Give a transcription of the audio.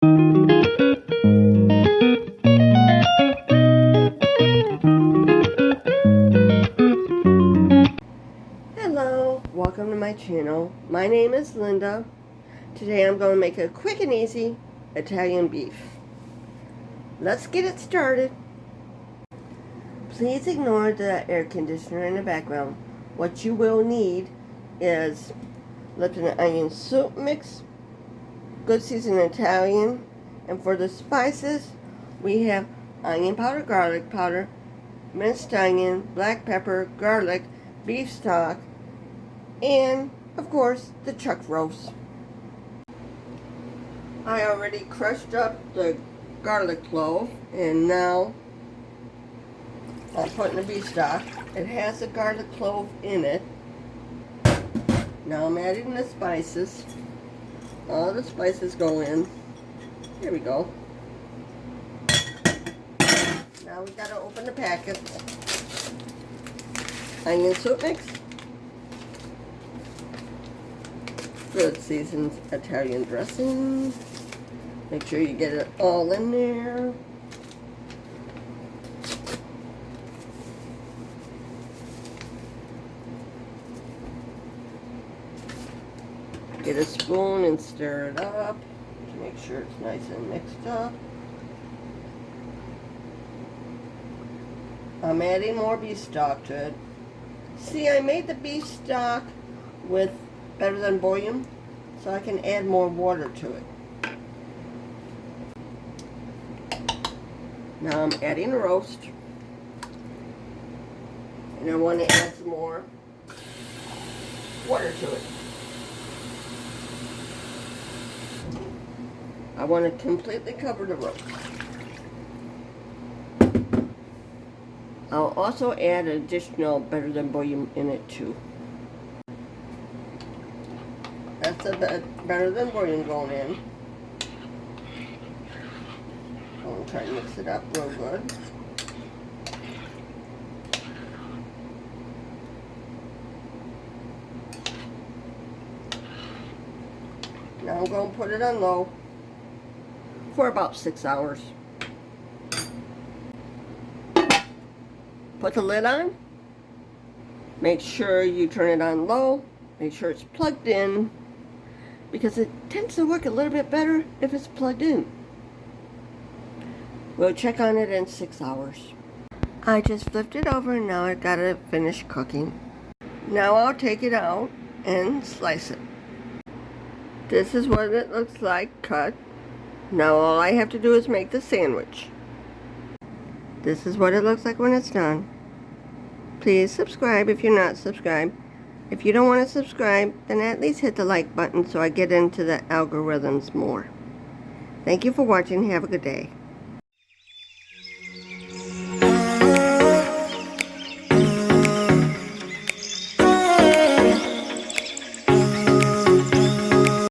Hello, welcome to my channel. My name is Linda. Today I'm going to make a quick and easy Italian beef. Let's get it started. Please ignore the air conditioner in the background. What you will need is Lipton onion soup mix, good seasoned Italian, and for the spices we have onion powder, garlic powder, minced onion, black pepper, garlic, beef stock, and of course the chuck roast. I already crushed up the garlic clove, and now I'm putting the beef stock. It has a garlic clove in it. Now I'm adding the spices. All the spices go in. Here we go. Now we gotta open the packets. Onion soup mix. Good seasoned Italian dressing. Make sure you get it all in there. Get a spoon and stir it up to make sure it's nice and mixed up. I'm adding more beef stock to it. See, I made the beef stock with better than bullion, so I can add more water to it. Now I'm adding the roast, and I want to add some more water to it. I want to completely cover the roast. I'll also add additional better than bullion in it too. That's a better than bullion going in. I'm going to try to mix it up real good. Now I'm going to put it on low for about 6 hours. Put the lid on. Make sure you turn it on low. Make sure it's plugged in, because it tends to work a little bit better if it's plugged in. We'll check on it in 6 hours. I just flipped it over and now I got it finished cooking. Now I'll take it out and slice it. This is what it looks like cut. Now all I have to do is make the sandwich. This is what it looks like when it's done. Please subscribe if you're not subscribed. If you don't want to subscribe, then at least hit the like button so I get into the algorithms more. Thank you for watching. Have a good day.